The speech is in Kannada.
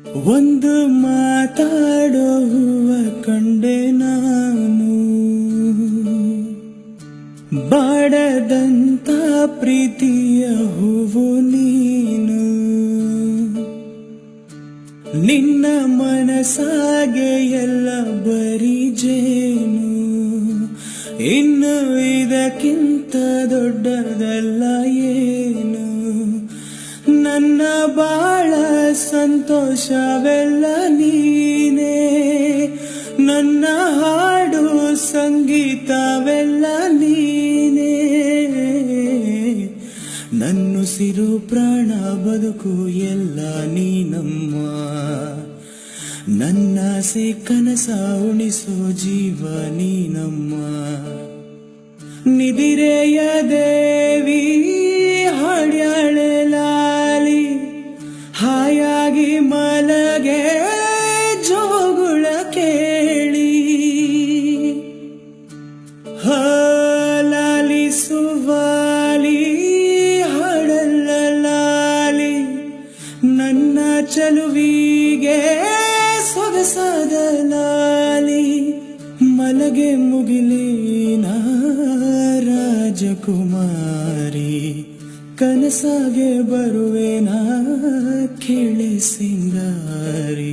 ಒಂದು ಮಾತಾಡೋ ಹೂವ ಕಂಡೆ ನಾನು, ಬಾಡದಂತ ಪ್ರೀತಿಯ ಹೂವು ನೀನು. ನಿನ್ನ ಮನಸಾಗೆ ಎಲ್ಲ ಬರೀ ಜೇನು, ಇನ್ನು ಇದಕ್ಕಿಂತ ದೊಡ್ಡದಲ್ಲ ಏನು. ನನ್ನ ಬಾಳ ಸಂತೋಷವೆಲ್ಲ ನೀನೇ, ನನ್ನ ಹಾಡು ಸಂಗೀತವೆಲ್ಲ ನೀನೇ. ನನ್ನುಸಿರು ಪ್ರಾಣ ಬದುಕು ಎಲ್ಲ ನೀನಮ್ಮ, ನನ್ನಾಸೆ ಕನಸ ಉಣಿಸೋ ಜೀವ ನೀನಮ್ಮ. ನಿದಿರೆಯ ದೇವಿ ಹಾಡ್ಯಾಳೆ ಲಾಲಿ, ಹಾಯಾಗಿ ಮಲಗೆ ಜೋಗುಳ ಕೇಳಿ. ಲಾಲಿ ಸುವಾಲಿ ಹಾಡಲ್ಲ ಲಾಲಿ, ನನ್ನ ಚಲುವಿಗೆ ಸೊಗಸಾದ ಲಾಲಿ. ಮಲಗೆ ಮುಗಿಲಿನ ರಾಜಕುಮಾರಿ, ಕನಸಾಗೆ ಬರುವೆನಾ ಕೇಳೆ ಸಿಂಗಾರಿ.